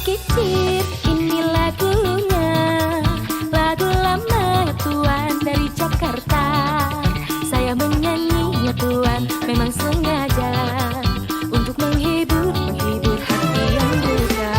kicir, inilah dulunya. Lagu lama ya Tuan dari Jakarta. Saya menyanyinya Tuan memang sengaja untuk menghibur hati yang duka.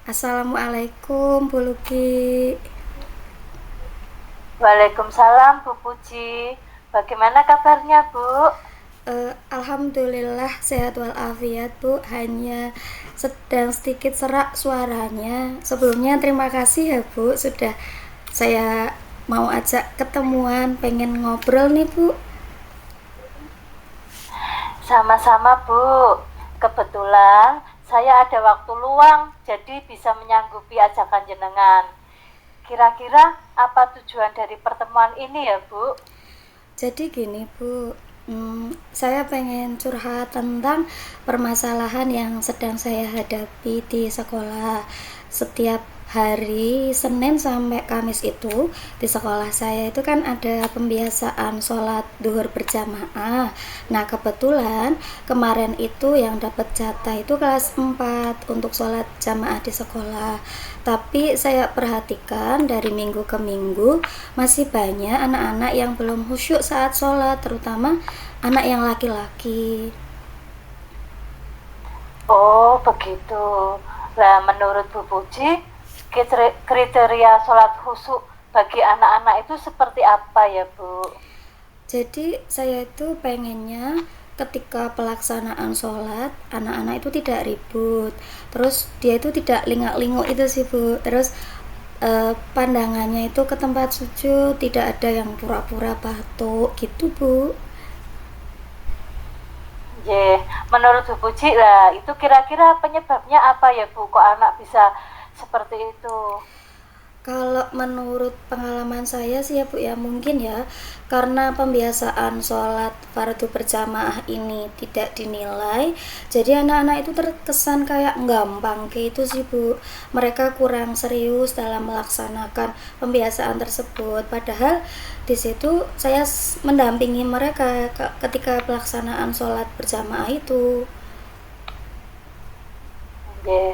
Assalamualaikum Bu Luki. Waalaikumsalam Bu Puji. Bagaimana kabarnya Bu? Alhamdulillah sehat walafiat Bu, hanya sedang sedikit serak suaranya. Sebelumnya terima kasih ya Bu, sudah saya mau ajak ketemuan, pengen ngobrol nih Bu. Sama-sama Bu. Kebetulan saya ada waktu luang, jadi bisa menyanggupi ajakan jenengan. Kira-kira apa tujuan dari pertemuan ini ya Bu? Jadi gini Bu, saya pengen curhat tentang permasalahan yang sedang saya hadapi di sekolah. Setiap hari Senin sampai Kamis itu di sekolah saya itu kan ada pembiasaan sholat duhur berjamaah. Nah kebetulan kemarin itu yang dapat jatah itu kelas 4 untuk sholat jamaah di sekolah. Tapi saya perhatikan dari minggu ke minggu masih banyak anak-anak yang belum khusyuk saat sholat, terutama anak yang laki-laki. Oh begitu. Nah menurut Bu Puji, kriteria sholat khusyuk bagi anak-anak itu seperti apa ya Bu? Jadi saya itu pengennya ketika pelaksanaan sholat anak-anak itu tidak ribut, terus dia itu tidak lingak-linguk itu sih Bu, terus pandangannya itu ke tempat sujud, tidak ada yang pura-pura batuk gitu Bu. Menurut Bu Puji lah, itu kira-kira penyebabnya apa ya Bu? Kok anak bisa seperti itu? Kalau menurut pengalaman saya sih ya Bu ya, mungkin ya karena pembiasaan sholat fardu berjamaah ini tidak dinilai, jadi anak-anak itu terkesan kayak gampang gitu sih Bu. Mereka kurang serius dalam melaksanakan pembiasaan tersebut, padahal di situ saya mendampingi mereka ketika pelaksanaan sholat berjamaah itu.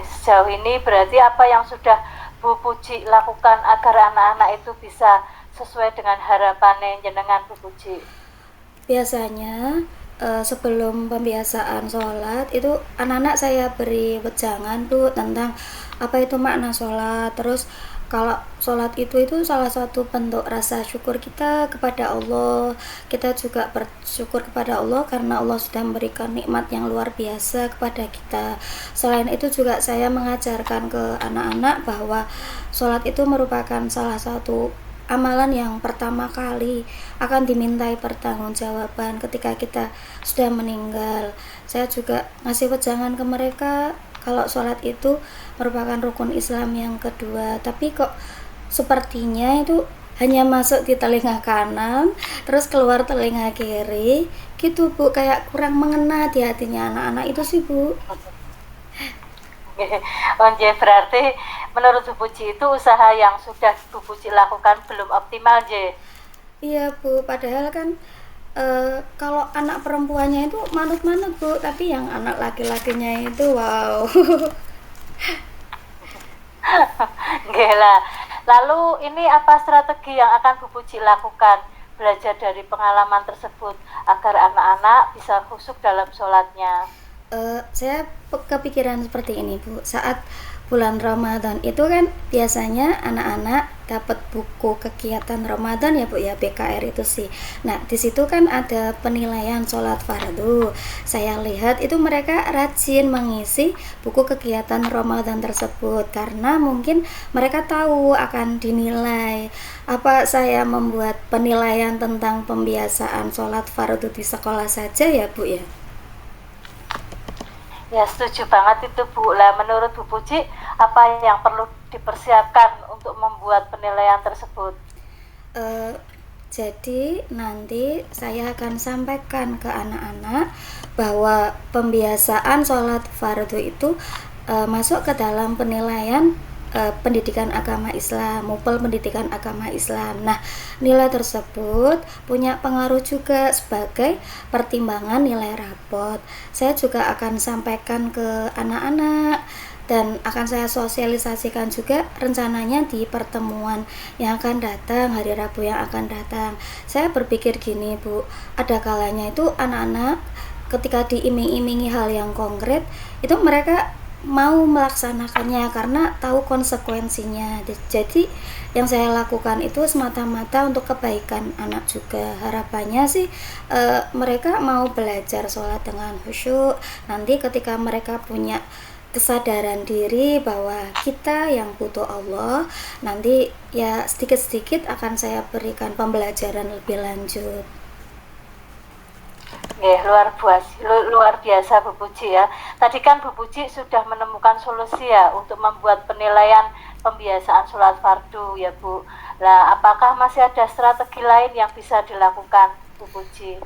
Sejauh ini berarti apa yang sudah Bu Puji lakukan agar anak-anak itu bisa sesuai dengan harapan jenengan Bu Puji? Biasanya sebelum pembiasaan sholat itu anak-anak saya beri wejangan Bu tentang apa itu makna sholat. Terus kalau sholat itu salah satu bentuk rasa syukur kita kepada Allah. Kita juga bersyukur kepada Allah karena Allah sudah memberikan nikmat yang luar biasa kepada kita. Selain itu juga saya mengajarkan ke anak-anak bahwa sholat itu merupakan salah satu amalan yang pertama kali akan dimintai pertanggungjawaban ketika kita sudah meninggal. Saya juga ngasih wejangan ke mereka kalau sholat itu merupakan rukun Islam yang kedua, tapi kok sepertinya itu hanya masuk di telinga kanan terus keluar telinga kiri gitu Bu, kayak kurang mengena di hatinya anak-anak itu sih Bu. Berarti menurut Bu Puji itu usaha yang sudah Bu Puji lakukan belum optimal Iya Bu, padahal kan kalau anak perempuannya itu manut-manut Bu, tapi yang anak laki-lakinya itu wow. Gila. Lalu ini apa strategi yang akan Bu Puji lakukan belajar dari pengalaman tersebut agar anak-anak bisa khusyuk dalam sholatnya? Saya kepikiran seperti ini Bu, saat bulan Ramadan itu kan biasanya anak-anak dapat buku kegiatan Ramadan ya Bu ya, BKR itu sih. Nah di situ kan ada penilaian sholat fardu. Saya lihat itu mereka rajin mengisi buku kegiatan Ramadan tersebut karena mungkin mereka tahu akan dinilai. Apa saya membuat penilaian tentang pembiasaan sholat fardu di sekolah saja ya Bu ya? Ya setuju banget itu Bu. Lah menurut Bu Puji apa yang perlu dipersiapkan untuk membuat penilaian tersebut? Jadi nanti saya akan sampaikan ke anak-anak bahwa pembiasaan sholat fardu itu masuk ke dalam penilaian pendidikan agama Islam, MUPEL pendidikan agama Islam. Nah, nilai tersebut punya pengaruh juga sebagai pertimbangan nilai rapot. Saya juga akan sampaikan ke anak-anak dan akan saya sosialisasikan juga rencananya di pertemuan yang akan datang, hari Rabu yang akan datang. Saya berpikir gini, Bu, ada kalanya itu anak-anak ketika diiming-imingi hal yang konkret, itu mereka mau melaksanakannya karena tahu konsekuensinya. Jadi yang saya lakukan itu semata-mata untuk kebaikan anak juga. Harapannya sih mereka mau belajar sholat dengan khusyuk. Nanti ketika mereka punya kesadaran diri bahwa kita yang butuh Allah, nanti ya sedikit-sedikit akan saya berikan pembelajaran lebih lanjut. Luar biasa Bu Puji ya. Tadi kan Bu Puji sudah menemukan solusi ya untuk membuat penilaian pembiasaan sholat fardu ya Bu. Nah, apakah masih ada strategi lain yang bisa dilakukan Bu Puji?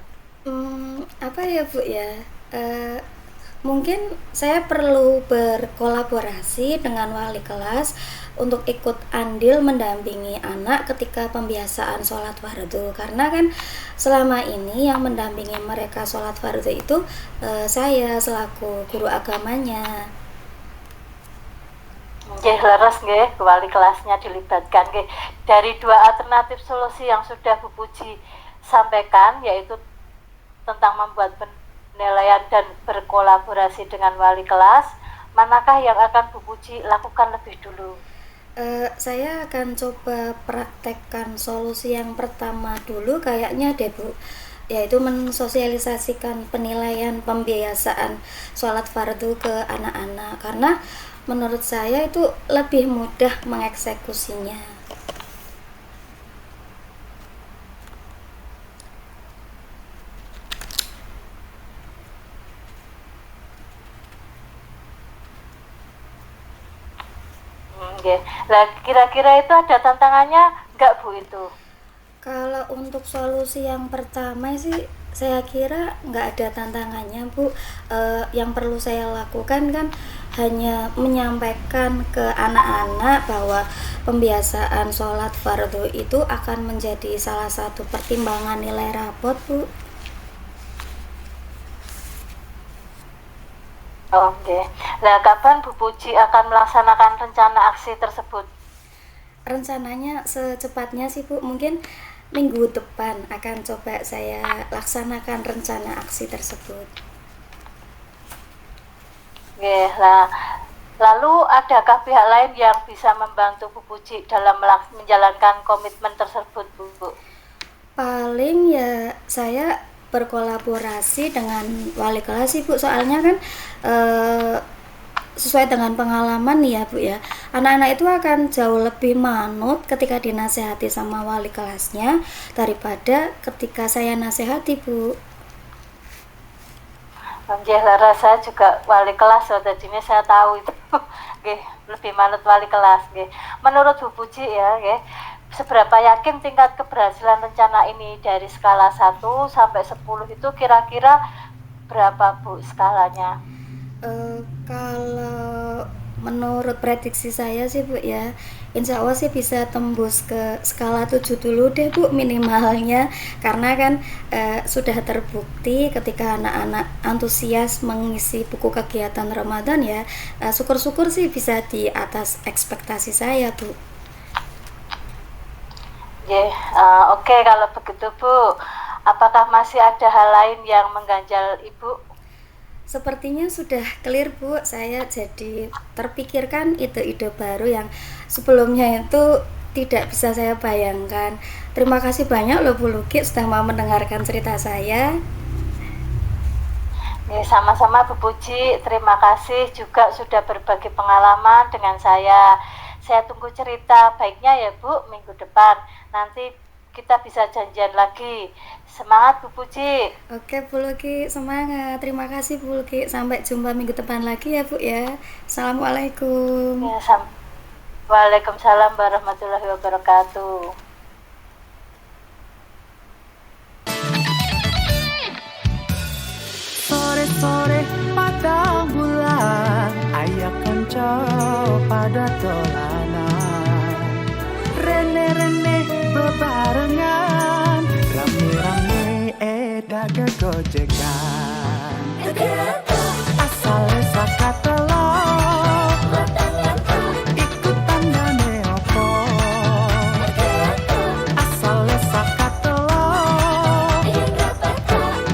Apa ya Bu ya? Mungkin saya perlu berkolaborasi dengan wali kelas untuk ikut andil mendampingi anak ketika pembiasaan sholat fardu, karena kan selama ini yang mendampingi mereka sholat fardu itu saya selaku guru agamanya. Nggih, leres nggih, wali kelasnya dilibatkan nggih. Dari dua alternatif solusi yang sudah Bu Puji sampaikan, yaitu tentang membuat penilaian dan berkolaborasi dengan wali kelas, manakah yang akan Bu Puji lakukan lebih dulu? Saya akan coba praktekkan solusi yang pertama dulu kayaknya deh Bu, yaitu mensosialisasikan penilaian pembiasaan sholat fardu ke anak-anak, karena menurut saya itu lebih mudah mengeksekusinya. Nah, kira-kira itu ada tantangannya nggak Bu itu? Kalau untuk solusi yang pertama sih saya kira nggak ada tantangannya Bu. Yang perlu saya lakukan kan hanya menyampaikan ke anak-anak bahwa pembiasaan sholat fardu itu akan menjadi salah satu pertimbangan nilai rapot Bu. Oke. Nah, kapan Bu Puji akan melaksanakan rencana aksi tersebut? Rencananya secepatnya sih Bu, mungkin minggu depan akan coba saya laksanakan rencana aksi tersebut. Oke, nah, lalu adakah pihak lain yang bisa membantu Bu Puji dalam menjalankan komitmen tersebut Bu? Paling ya saya berkolaborasi dengan wali kelas sih Bu, soalnya kan sesuai dengan pengalaman nih ya Bu ya, anak-anak itu akan jauh lebih manut ketika dinasehati sama wali kelasnya daripada ketika saya nasehati Bu. Nggih, saya juga wali kelas, jadinya saya tahu itu. Nggih, lebih manut wali kelas nggih. Menurut Bu Puji ya, nggih, seberapa yakin tingkat keberhasilan rencana ini dari skala 1 sampai 10 itu kira-kira berapa Bu skalanya? Kalau menurut prediksi saya sih Bu ya, insya Allah sih bisa tembus ke skala 7 dulu deh Bu minimalnya, karena kan sudah terbukti ketika anak-anak antusias mengisi buku kegiatan Ramadan ya, syukur-syukur sih bisa di atas ekspektasi saya Bu. Oke, kalau begitu Bu, apakah masih ada hal lain yang mengganjal Ibu? Sepertinya sudah clear Bu, saya jadi terpikirkan ide-ide baru yang sebelumnya itu tidak bisa saya bayangkan. Terima kasih banyak loh Bu Luki sudah mau mendengarkan cerita saya. Sama-sama Bu Puji, terima kasih juga sudah berbagi pengalaman dengan saya. Saya tunggu cerita baiknya ya Bu minggu depan. Nanti kita bisa janjian lagi. Semangat Bu Puji. Oke Bu Luki, semangat. Terima kasih Bu Luki. Sampai jumpa minggu depan lagi ya Bu ya. Assalamualaikum. Waalaikumsalam warahmatullahi wabarakatuh. Sore-sore padang bulan, ayah konco pada dolanan, rene-rene bebarengan, rame-rame dagang gojekan. Asale sakatelo ikutan dane opo, asale sakatelo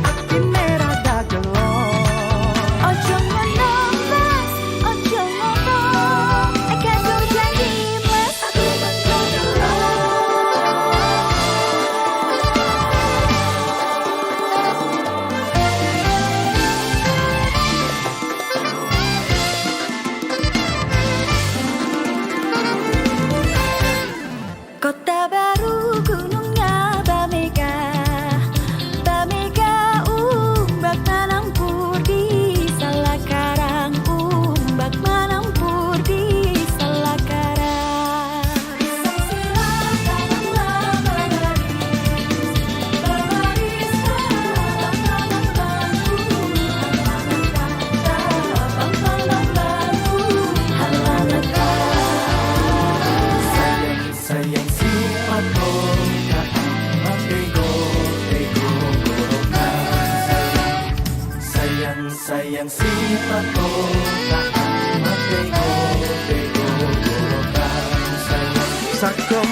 atine rada gelo. Ojo ngono mas, ojo ngono, kado janji mas, aku mencoba. Kota baru gunungnya Bamega, Bamega umbak manampur di Salakarang, umbak manampur di Salakarang. Pisang silakan berbaris, berbaris abang bangku, abang bangku, halaman Sayang sifat kota Matego gorokan. Sayang sifat kota Matego gorokan. Sayang